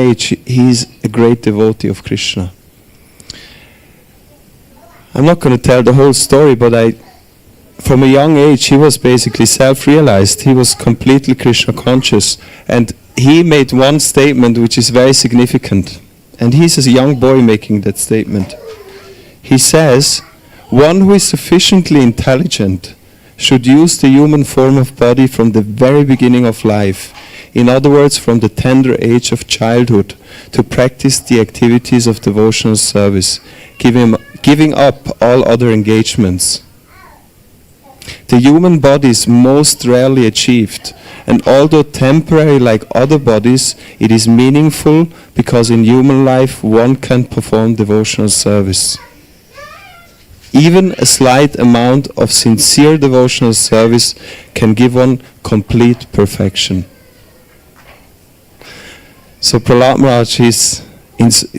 age, he's a great devotee of Krishna. I'm not going to tell the whole story, but from a young age, he was basically self-realized. He was completely Krishna conscious. And he made one statement which is very significant. And he's a young boy making that statement. He says, one who is sufficiently intelligent should use the human form of body from the very beginning of life. In other words, from the tender age of childhood, to practice the activities of devotional service, giving up all other engagements. The human body is most rarely achieved, and although temporary like other bodies, it is meaningful because in human life one can perform devotional service. Even a slight amount of sincere devotional service can give one complete perfection. So Prahlad Maharaj is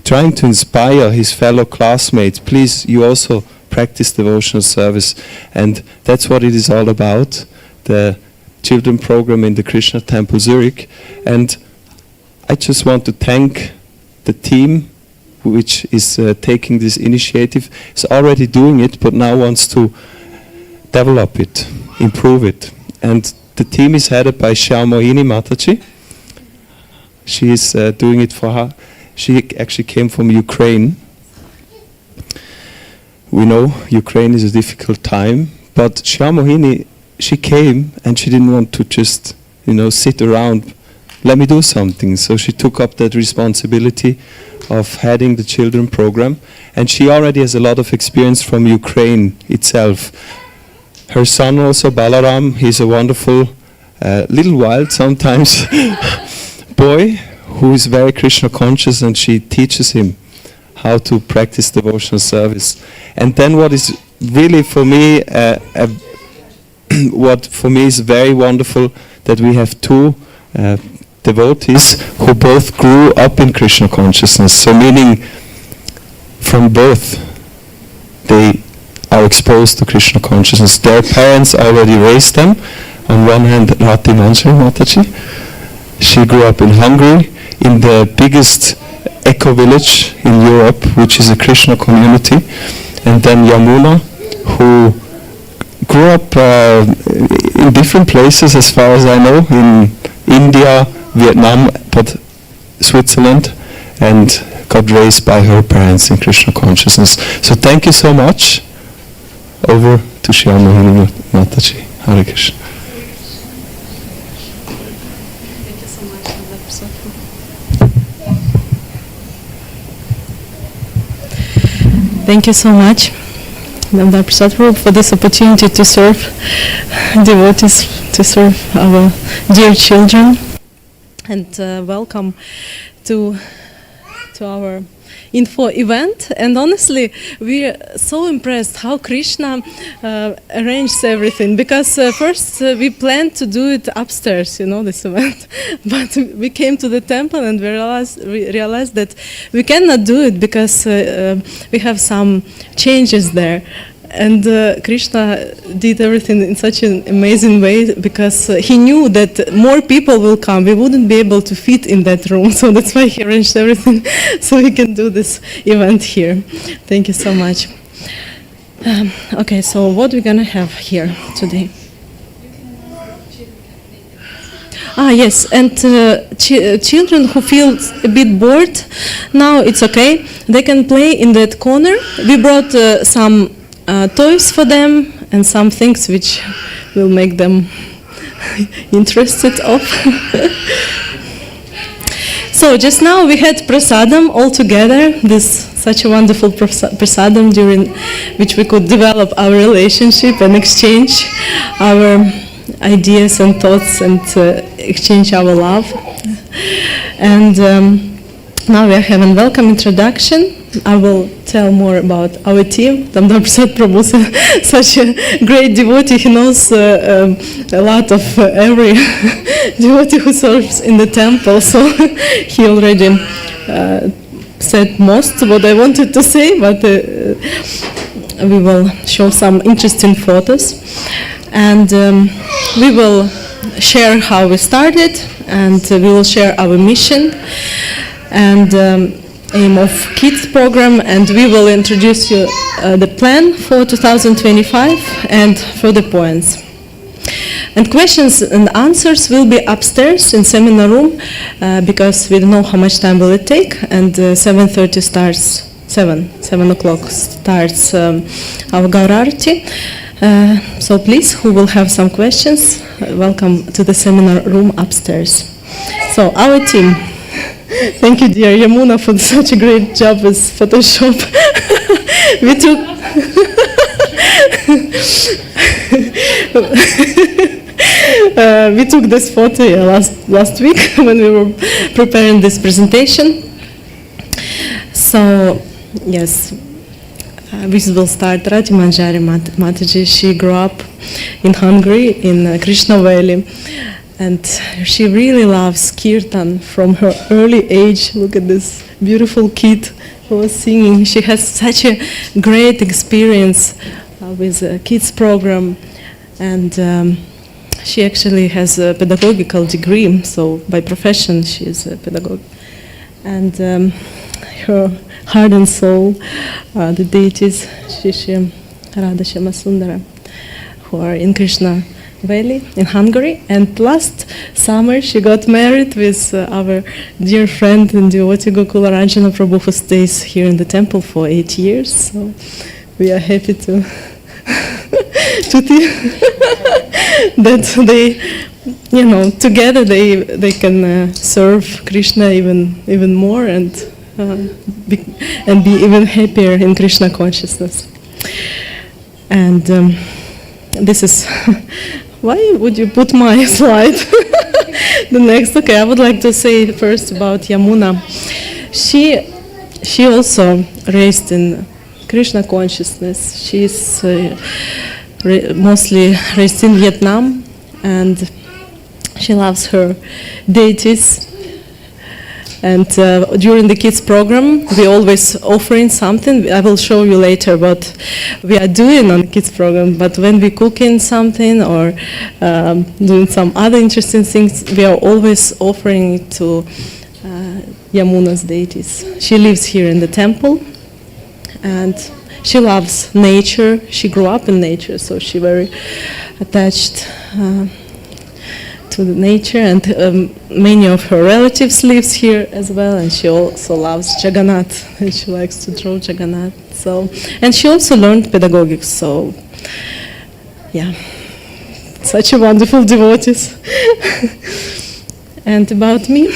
trying to inspire his fellow classmates. Please, you also practice devotional service. And that's what it is all about, the children program in the Krishna Temple Zurich. And I just want to thank the team which is taking this initiative. It's already doing it, but now wants to develop it, improve it. And the team is headed by Shyamamohini Mataji. She is doing it for her. She actually came from Ukraine. We know Ukraine is a difficult time, but Shyamamohini, she came and she didn't want to just, sit around. Let me do something. So she took up that responsibility of heading the children program, and she already has a lot of experience from Ukraine itself. Her son also, Balaram, he's a wonderful, little wild sometimes, boy who is very Krishna conscious, and she teaches him how to practice devotional service. And then what is really for me, what for me is very wonderful, that we have two devotees who both grew up in Krishna consciousness. So meaning from birth they are exposed to Krishna consciousness. Their parents already raised them. On one hand, Rati Manjari Mataji. She grew up in Hungary, in the biggest eco-village in Europe, which is a Krishna community. And then Yamuna, who grew up in different places as far as I know, in India, Vietnam, but Switzerland, and got raised by her parents in Krishna consciousness. So thank you so much. Over to Shyamamohini Mataji. Hare Krishna. Thank you so much, Thank you so much, Damodar Prasad Prabhu, for this opportunity to serve devotees, to serve our dear children. And welcome to our info event. And honestly, we are so impressed how Krishna arranged everything, because first we planned to do it upstairs, this event, but we came to the temple and we realized that we cannot do it because we have some changes there. And Krishna did everything in such an amazing way, because he knew that more people will come. We wouldn't be able to fit in that room, so that's why he arranged everything so we can do this event here. Thank you so much. Okay, so what we're gonna have here today? Yes, and children who feel a bit bored, now it's okay. They can play in that corner. We brought some toys for them and some things which will make them interested of. So just now we had prasadam all together, such a wonderful prasadam during which we could develop our relationship and exchange our ideas and thoughts and exchange our love. And now we are having welcome introduction. I will tell more about our team. Damodar Prasad Prabhu is such a great devotee. He knows a lot of every devotee who serves in the temple. So he already said most what I wanted to say, but we will show some interesting photos. And we will share how we started, and we will share our mission. and aim of kids program, and we will introduce you the plan for 2025 and further points. And questions and answers will be upstairs in seminar room because we don't know how much time will it take, and 7:30 starts, 7 o'clock starts our Gaurarti. So please, who will have some questions, welcome to the seminar room upstairs. So our team. Thank you, dear Yamuna, for such a great job with Photoshop. we took we took this photo last week when we were preparing this presentation. So yes, we will start. Rati Manjari Mataji. She grew up in Hungary in Krishna Valley. And she really loves kirtan from her early age. Look at this beautiful kid who was singing. She has such a great experience with a kids program, and she actually has a pedagogical degree. So by profession, she is a pedagogue. And her heart and soul, the deities Shishi, Radha Shama Sundara, who are in Krishna Valley in Hungary. And last summer she got married with our dear friend and devotee Gokula Ranjana Prabhu, who stays here in the temple for 8 years. So we are happy to that they, together they can serve Krishna even more and be even happier in Krishna consciousness. And this is. Why would you put my slide? The next, okay, I would like to say first about Yamuna. She also raised in Krishna consciousness. She's mostly raised in Vietnam, and she loves her deities. And during the kids program, we always offering something. I will show you later what we are doing on the kids program. But when we cooking something or doing some other interesting things, we are always offering it to Yamuna's deities. She lives here in the temple, and she loves nature. She grew up in nature, so she very attached to the nature, and many of her relatives lives here as well, and she also loves Jagannath, and she likes to draw Jagannath. So, and she also learned pedagogics. So, yeah, such a wonderful devotees. And about me,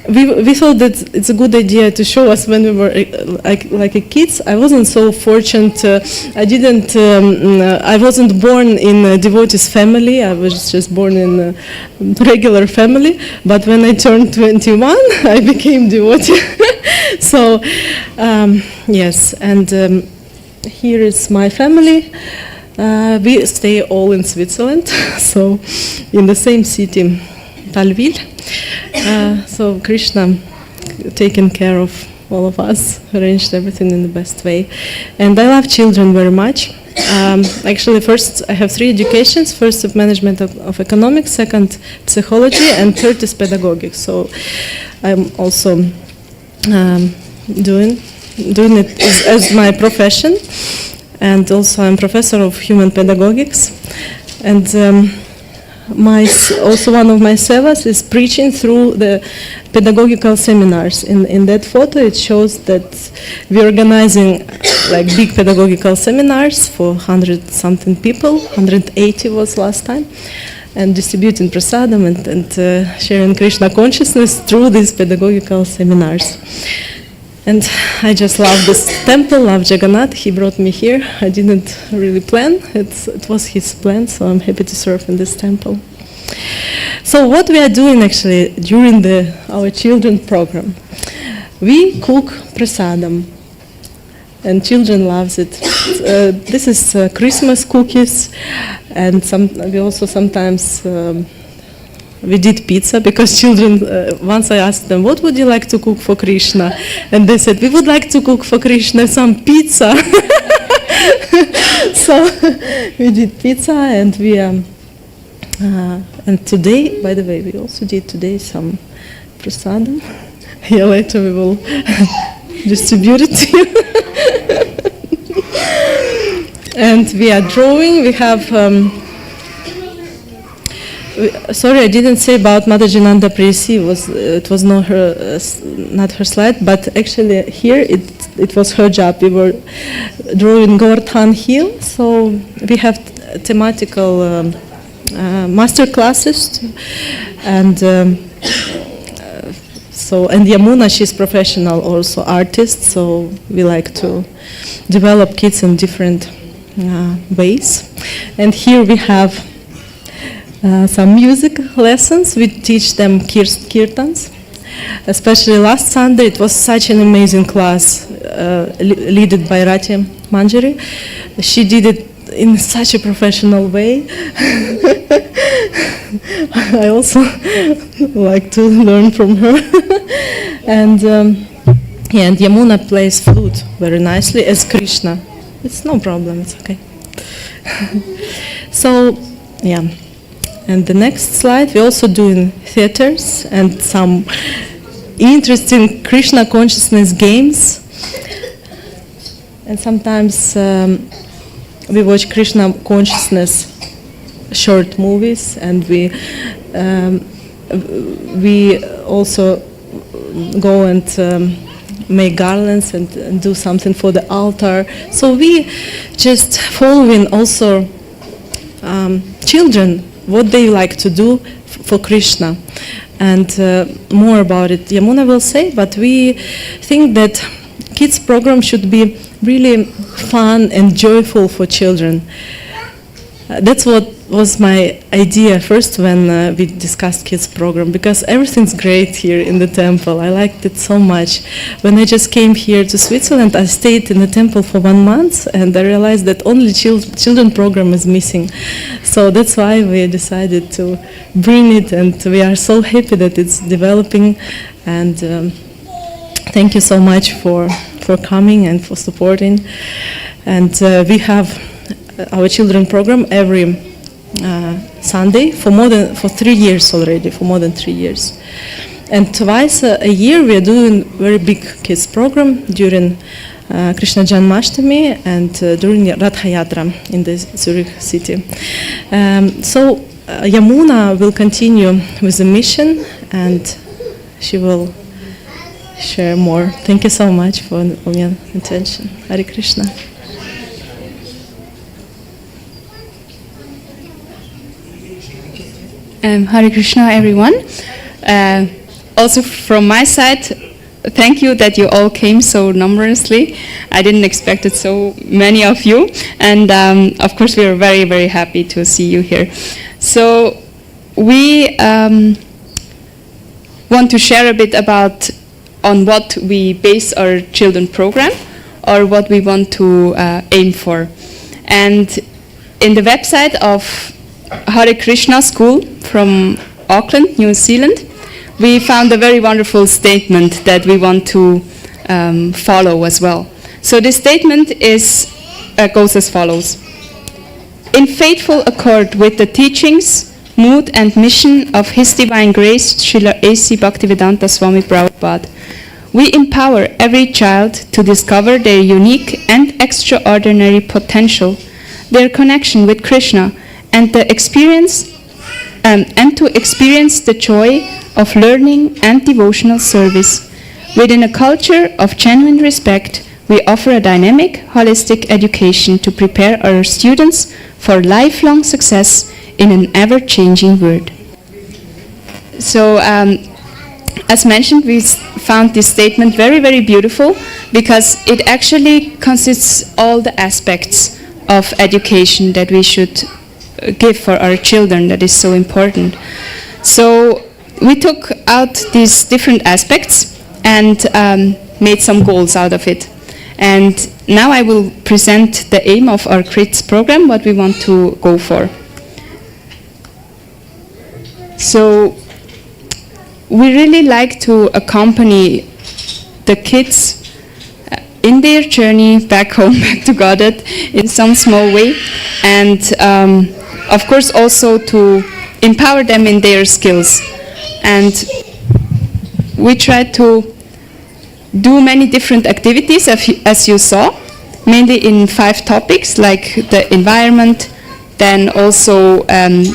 we thought that it's a good idea to show us when we were like a kids. I wasn't so fortunate. I wasn't born in a devotee's family. I was just born in a regular family. But when I turned 21, I became devotee. So, yes, and here is my family. We stay all in Switzerland, so in the same city, Talville. So Krishna taken care of all of us, arranged everything in the best way. And I love children very much. Actually, first I have 3 educations. First of management of economics, second psychology, and third is pedagogics. So I'm also doing it as my profession. And also I'm professor of human pedagogics. And also one of my sevas is preaching through the pedagogical seminars. In that photo it shows that we're organizing like big pedagogical seminars for 100-something people, 180 was last time, and distributing prasadam and sharing Krishna consciousness through these pedagogical seminars. And I just love this temple, love Jagannath. He brought me here. I didn't really plan. It was his plan, so I'm happy to serve in this temple. So what we are doing actually during our children program, we cook prasadam, and children loves it. This is Christmas cookies, and we also sometimes we did pizza, because children, once I asked them, what would you like to cook for Krishna? And they said, we would like to cook for Krishna some pizza. So we did pizza, and and today, by the way, we also did today some prasadam. Yeah, later we will distribute it to you. And we are drawing. We have. Sorry, I didn't say about Mother Jananda Presi. It was not her slide, but actually here it was her job. We were drawing Govardhan Hill, so we have thematical master classes, and and Yamuna, she's professional also artist, so we like to develop kids in different ways. And here we have some music lessons. We teach them kirtans. Especially last Sunday, it was such an amazing class, led by Rati Manjari. She did it in such a professional way. I also like to learn from her. And and Yamuna plays flute very nicely as Krishna. It's no problem, it's okay. So, yeah. And the next slide, we also do in theaters and some interesting Krishna consciousness games. And sometimes we watch Krishna consciousness short movies, and we also go and make garlands and do something for the altar. So we just following also children, what they like to do for Krishna. And more about it Yamuna will say, but we think that kids program should be really fun and joyful for children. That's what was my idea first when we discussed kids program, because everything's great here in the temple. I liked it so much. When I just came here to Switzerland, I stayed in the temple for 1 month, and I realized that only children program is missing. So that's why we decided to bring it, and we are so happy that it's developing. And thank you so much for coming and for supporting. And we have our children program every Sunday for 3 years already, for more than 3 years. And twice a year we are doing very big kids program during Krishna Janmashtami and during Rath Yatra in the Zurich city. So Yamuna will continue with the mission, and she will share more. Thank you so much for your attention. Hare Krishna. Hare Krishna, everyone. Also from my side, thank you that you all came so numerously. I didn't expect it so many of you. And of course, we are very, very happy to see you here. So we want to share a bit about on what we base our children program, or what we want to aim for. And in the website of Hare Krishna School from Auckland, New Zealand, we found a very wonderful statement that we want to follow as well. So this statement goes as follows. In faithful accord with the teachings, mood and mission of His Divine Grace, Srila A.C. Bhaktivedanta Swami Prabhupada, we empower every child to discover their unique and extraordinary potential, their connection with Krishna, and to experience the joy of learning and devotional service. Within a culture of genuine respect, we offer a dynamic, holistic education to prepare our students for lifelong success in an ever-changing world. So, as mentioned, we found this statement very, very beautiful, because it actually consists all the aspects of education that we should give for our children, that is so important. So we took out these different aspects and made some goals out of it. And now I will present the aim of our KRITS program, what we want to go for. So we really like to accompany the kids in their journey back home, back to Godhead, in some small way, and of course also to empower them in their skills. And we tried to do many different activities, as you saw, mainly in 5 topics, like the environment, then also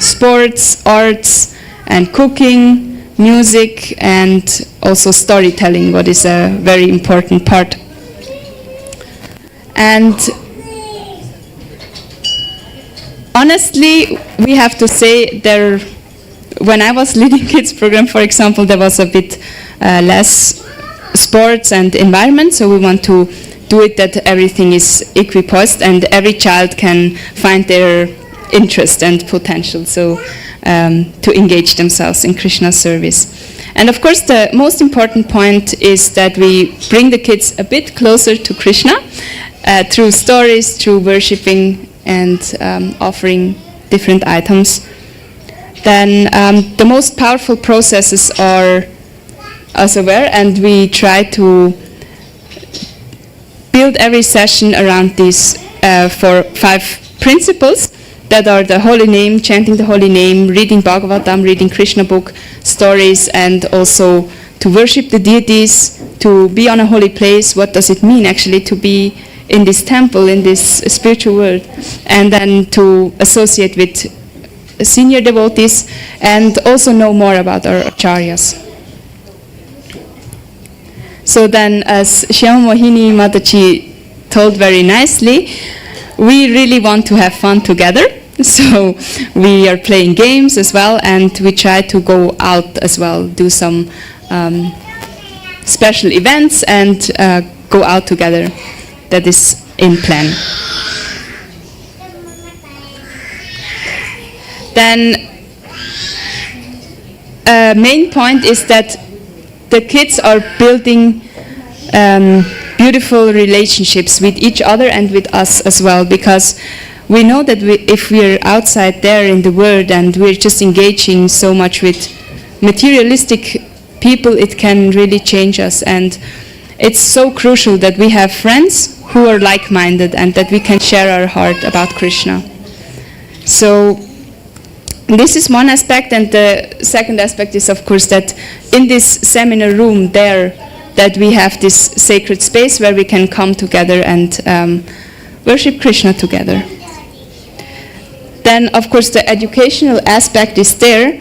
sports, arts, and cooking, music, and also storytelling, what is a very important part. And honestly, we have to say when I was leading kids program, for example, there was a bit less sports and environment, so we want to do it that everything is equipoised and every child can find their interest and potential, so to engage themselves in Krishna service. And of course the most important point is that we bring the kids a bit closer to Krishna through stories, through worshipping and offering different items. Then the most powerful processes are also aware, and we try to build every session around these 5 principles that are the holy name, chanting the holy name, reading Bhagavatam, reading Krishna book, stories, and also to worship the deities, to be on a holy place. What does it mean actually to be in this temple, in this spiritual world? And then to associate with senior devotees and also know more about our acharyas. So then, as Shyama Mohini Mataji told very nicely, we really want to have fun together. So we are playing games as well, and we try to go out as well, do some special events and go out together. That is in plan. Then main point is that the kids are building beautiful relationships with each other and with us as well, because we know that if we're outside there in the world and we're just engaging so much with materialistic people, it can really change us. And it's so crucial that we have friends who are like-minded and that we can share our heart about Krishna. So this is one aspect, and the second aspect is, of course, that in this seminar room there, that we have this sacred space where we can come together and worship Krishna together. Then, of course, the educational aspect is there,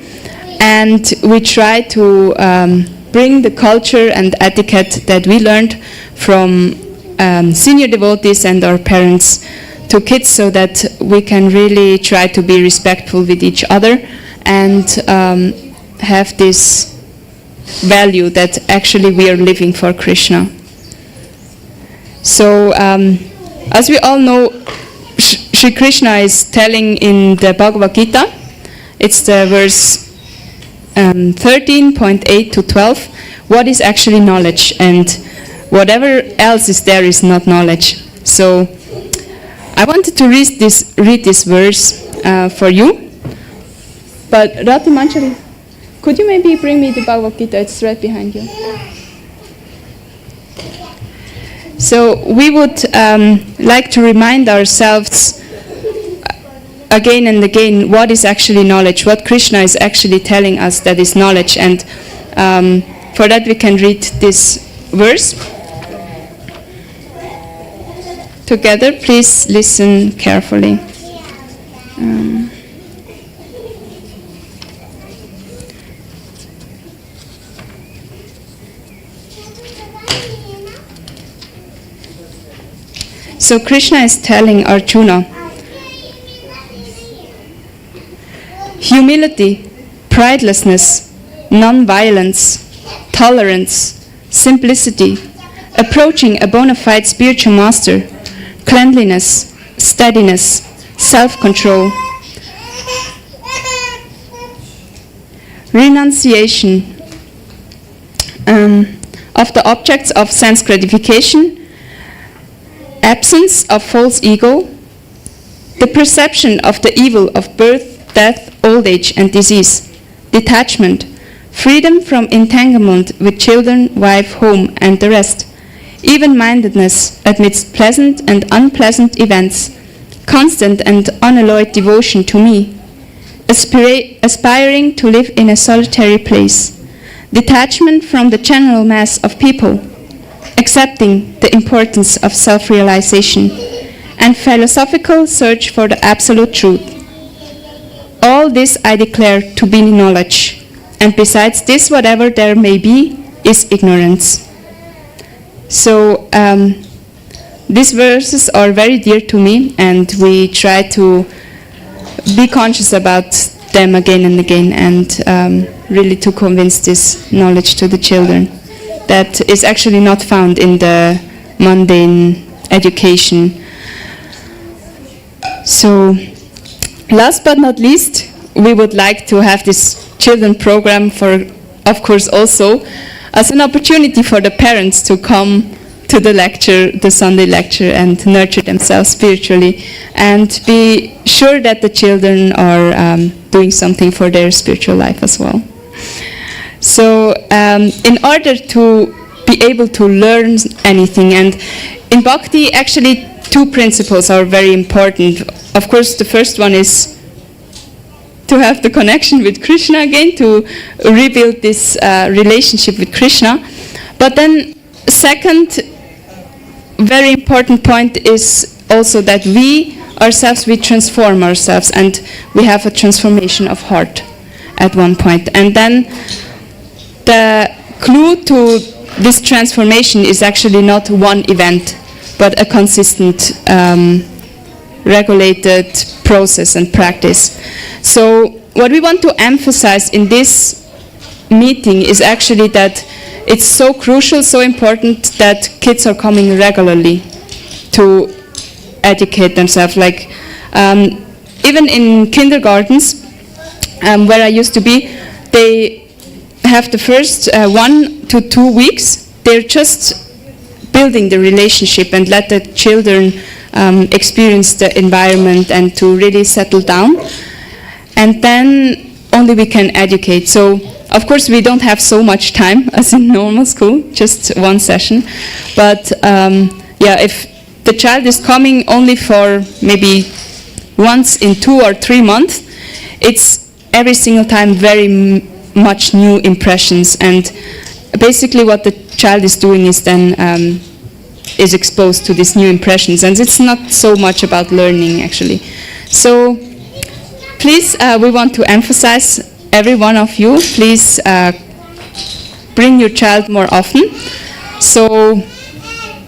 and we try to bring the culture and etiquette that we learned from senior devotees and our parents to kids, so that we can really try to be respectful with each other and have this value that actually we are living for Krishna. So as we all know, Sri Krishna is telling in the Bhagavad Gita, it's the verse 13.8 to 12, what is actually knowledge, and whatever else is there is not knowledge. So I wanted to read this verse for you, but Rati Manchari, could you maybe bring me the Bhagavad Gita? It's right behind you. So we would like to remind ourselves again and again what is actually knowledge, what Krishna is actually telling us that is knowledge, and for that we can read this verse together. Please listen carefully. So Krishna is telling Arjuna, humility, pridelessness, non-violence, tolerance, simplicity, approaching a bona fide spiritual master, cleanliness, steadiness, self-control, renunciation of the objects of sense gratification, absence of false ego, the perception of the evil of birth, death, old age, and disease, detachment, freedom from entanglement with children, wife, home, and the rest, even-mindedness amidst pleasant and unpleasant events, constant and unalloyed devotion to me, aspiring to live in a solitary place, detachment from the general mass of people, accepting the importance of self-realization, and philosophical search for the absolute truth. All this I declare to be knowledge, and besides this, whatever there may be, is ignorance. So these verses are very dear to me, and we try to be conscious about them again and again, and really to convince this knowledge to the children that is actually not found in the mundane education. So, last but not least, we would like to have this children program for, of course, also as an opportunity for the parents to come to the lecture, the Sunday lecture, and nurture themselves spiritually, and be sure that the children are doing something for their spiritual life as well. So in order to be able to learn anything, and in Bhakti actually two principles are very important. Of course, the first one is to have the connection with Krishna again, to rebuild this relationship with Krishna. But then second very important point is also that we ourselves, we transform ourselves, and we have a transformation of heart at one point. And then the clue to this transformation is actually not one event, but a consistent, regulated process and practice. So what we want to emphasize in this meeting is actually that it's so crucial, so important that kids are coming regularly to educate themselves. Like even in kindergartens, where I used to be, they have the first 1 to 2 weeks, they're just building the relationship and let the children experience the environment and to really settle down. And then only we can educate. So of course we don't have so much time as in normal school, just one session. But yeah, if the child is coming only for maybe once in 2 or 3 months, it's every single time very much new impressions, and basically what the child is doing is then is exposed to these new impressions, and it's not so much about learning actually. So please, we want to emphasize, every one of you, please bring your child more often. So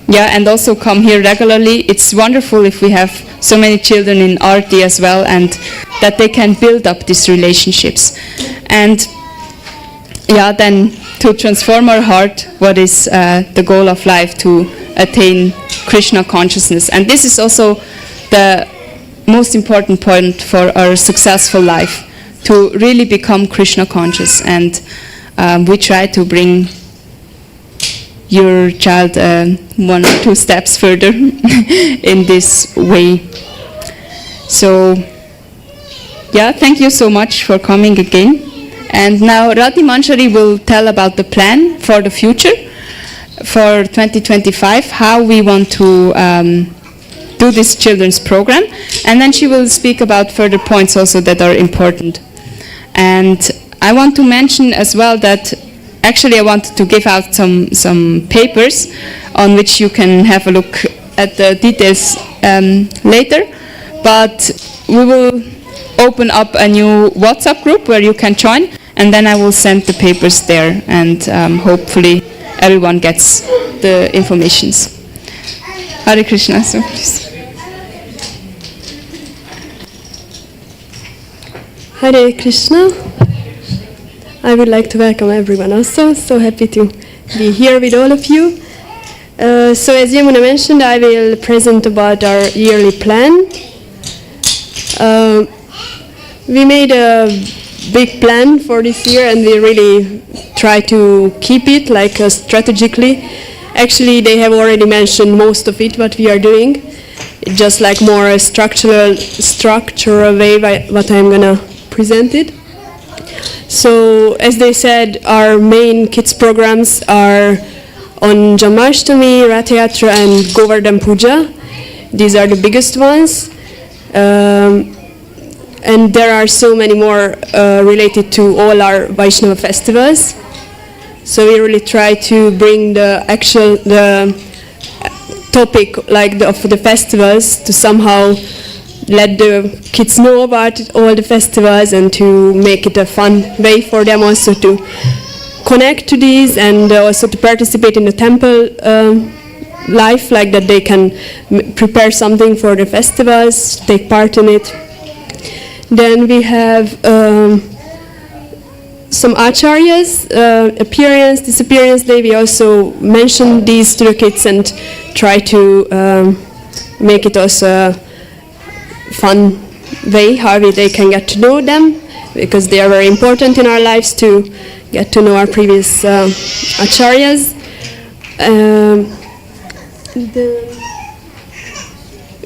yeah, and also come here regularly. It's wonderful if we have so many children in RT as well, and that they can build up these relationships. And yeah, then to transform our heart, what is the goal of life, to attain Krishna consciousness. And this is also the most important point for our successful life, to really become Krishna conscious. And we try to bring your child 1 or 2 steps further in this way. So yeah, thank you so much for coming again. And now Rati Manjari will tell about the plan for the future, for 2025, how we want to do this children's program. And then she will speak about further points also that are important. And I want to mention as well that actually I wanted to give out some papers on which you can have a look at the details later. But we will open up a new WhatsApp group where you can join, and then I will send the papers there, and hopefully everyone gets the informations. Hare Krishna. So please. Hare Krishna. I would like to welcome everyone also. So happy to be here with all of you. So as Yamuna mentioned, I will present about our yearly plan. We made a big plan for this year, and we really try to keep it like strategically. Actually, they have already mentioned most of it, what we are doing. It's just like more a structural way what I'm gonna present it. So as they said, our main kids programs are on Janmashtami, Rath Yatra, and Govardhan Puja. These are the biggest ones. And there are so many more related to all our Vaishnava festivals. So we really try to bring the topic of the festivals to somehow let the kids know about all the festivals and to make it a fun way for them also to connect to these and also to participate in the temple life, like that they can prepare something for the festivals, take part in it. Then we have some acharyas, appearance, disappearance day. We also mention these to the kids and try to make it also a fun way how they can get to know them, because they are very important in our lives to get to know our previous acharyas.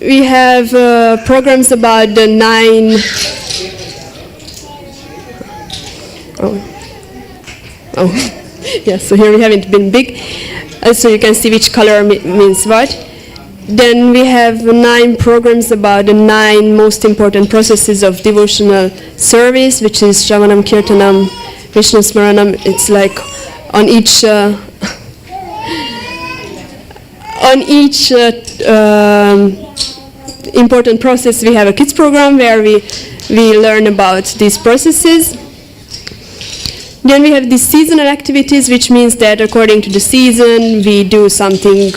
We have programs about the 9. Oh, yes. So here we haven't been big, so you can see which color means what. Then we have 9 programs about the 9 most important processes of devotional service, which is Shravanam, Kirtanam, Vishnu Smaranam. It's like on each important process we have a kids program where we learn about these processes. Then we have these seasonal activities, which means that according to the season we do something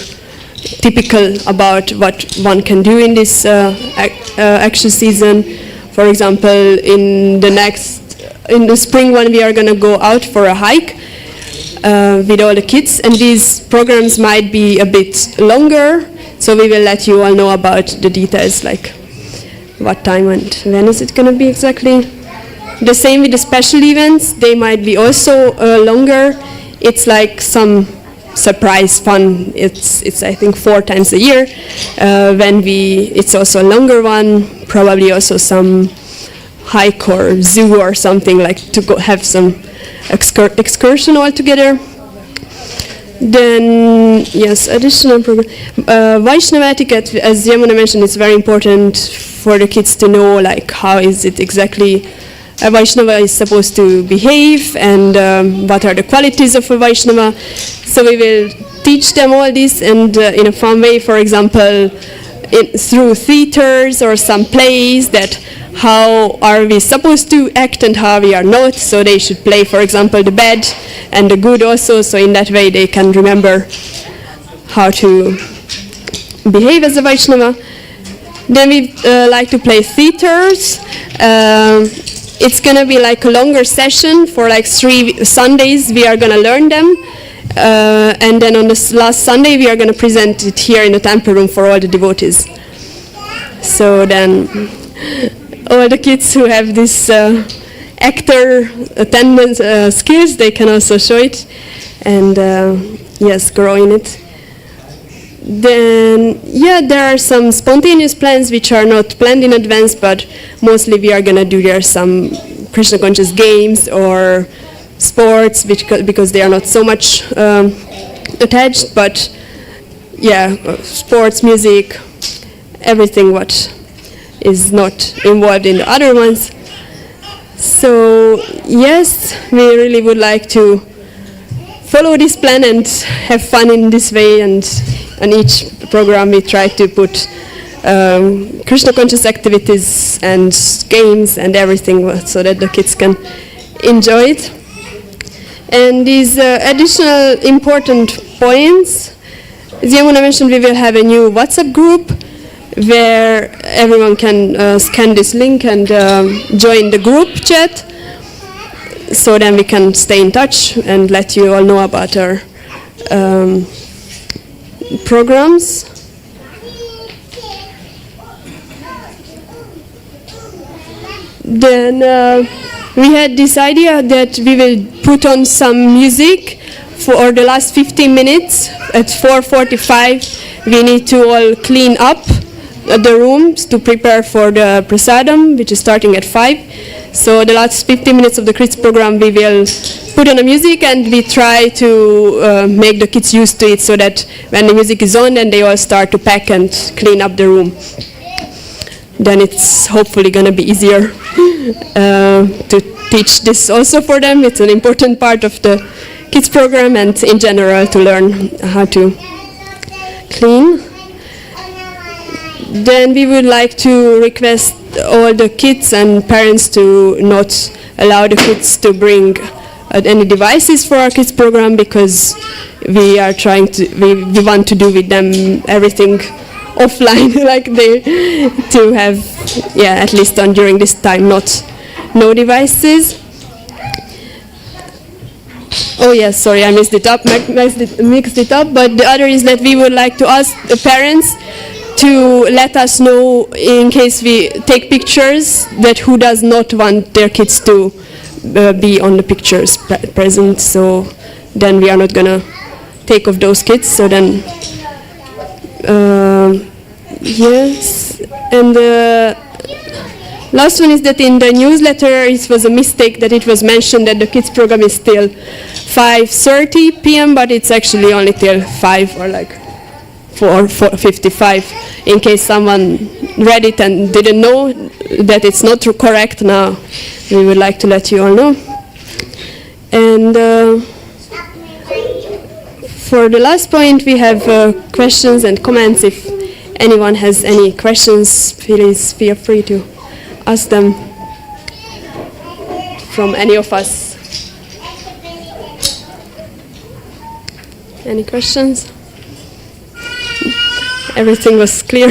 typical about what one can do in this actual season. For example, in the spring one we are going to go out for a hike with all the kids, and these programs might be a bit longer, so we will let you all know about the details, like what time and when is it going to be exactly. The same with the special events, they might be also longer. It's like some surprise fun. It's I think 4 times a year. It's also a longer one, probably also some hike or zoo or something, like to go have some excursion all together. Then, yes, additional program. Vaishnava etiquette, as Yamuna mentioned, is very important for the kids to know, like how is it exactly a Vaishnava is supposed to behave, and what are the qualities of a Vaishnava. So we will teach them all this, and in a fun way, for example, through theaters or some plays, that how are we supposed to act and how we are not. So they should play, for example, the bad and the good also, so in that way they can remember how to behave as a Vaishnava. Then we like to play theaters. It's going to be like a longer session for like 3 Sundays. We are going to learn them. And then on the last Sunday, we are going to present it here in the temple room for all the devotees. So then all the kids who have this actor attendance skills, they can also show it and yes, grow in it. Then, yeah, there are some spontaneous plans which are not planned in advance, but mostly we are going to do there some Krishna conscious games or sports, because they are not so much attached, but yeah, sports, music, everything what is not involved in the other ones. So yes, we really would like to follow this plan and have fun in this way, and on each program we try to put Krishna conscious activities and games and everything so that the kids can enjoy it. And these additional important points, as Yamuna mentioned, we will have a new WhatsApp group where everyone can scan this link and join the group chat, so then we can stay in touch and let you all know about our programs. Then we had this idea that we will put on some music for the last 15 minutes. At 4:45 we need to all clean up the rooms to prepare for the prasadam, which is starting at 5. So the last 15 minutes of the kids program we will put on the music, and we try to make the kids used to it, so that when the music is on, then they all start to pack and clean up the room. Then it's hopefully going to be easier to teach this also for them. It's an important part of the kids program and in general to learn how to clean. Then we would like to request all the kids and parents to not allow the kids to bring any devices for our kids program, because we are trying to, we want to do with them everything offline, like they to have, yeah, at least on during this time, no devices. Oh yes, sorry, I mixed it up, but the other is that we would like to ask the parents to let us know, in case we take pictures, that who does not want their kids to be on the pictures present, so then we are not gonna take of those kids. So then yes, and the last one is that in the newsletter it was a mistake that it was mentioned that the kids program is till 5:30 p.m. but it's actually only till 5 or like 4:55, in case someone read it and didn't know that it's not correct. Now we would like to let you all know. And for the last point, we have questions and comments. If anyone has any questions, please feel free to ask them from any of us. Any questions? Everything was clear.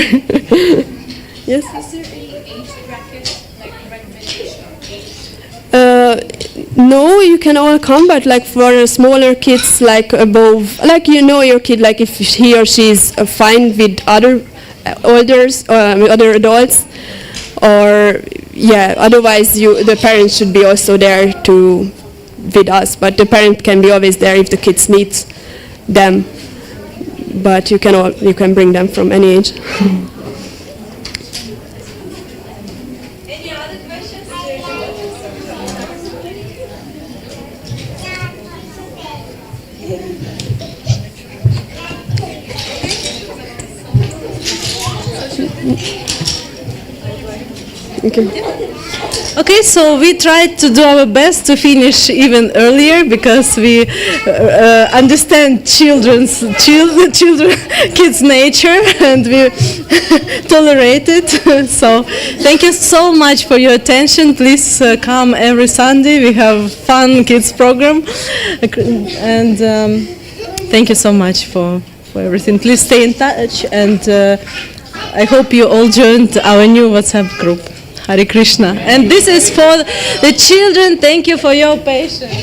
Yes? Is there any age bracket, like recommendation of age? No, you can all come, but like for smaller kids, like above, like you know your kid, like if he or she is fine with other other adults, or yeah, otherwise the parents should be also there to with us, but the parent can be always there if the kids need them. But you can bring them from any age. Any other questions? Okay. Okay, so we tried to do our best to finish even earlier, because we understand kids' nature, and we tolerate it. So thank you so much for your attention. Please come every Sunday. We have fun kids program, and thank you so much for everything. Please stay in touch, and I hope you all joined our new WhatsApp group. Hare Krishna. And this is for the children. Thank you for your patience.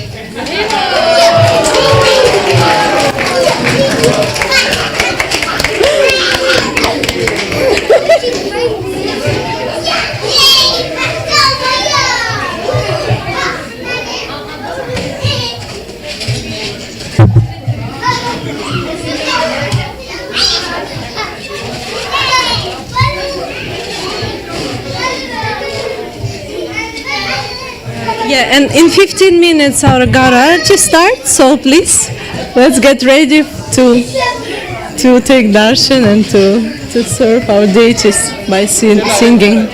Yeah, and in 15 minutes our garage starts, so please, let's get ready to take darshan and to serve our deities by singing.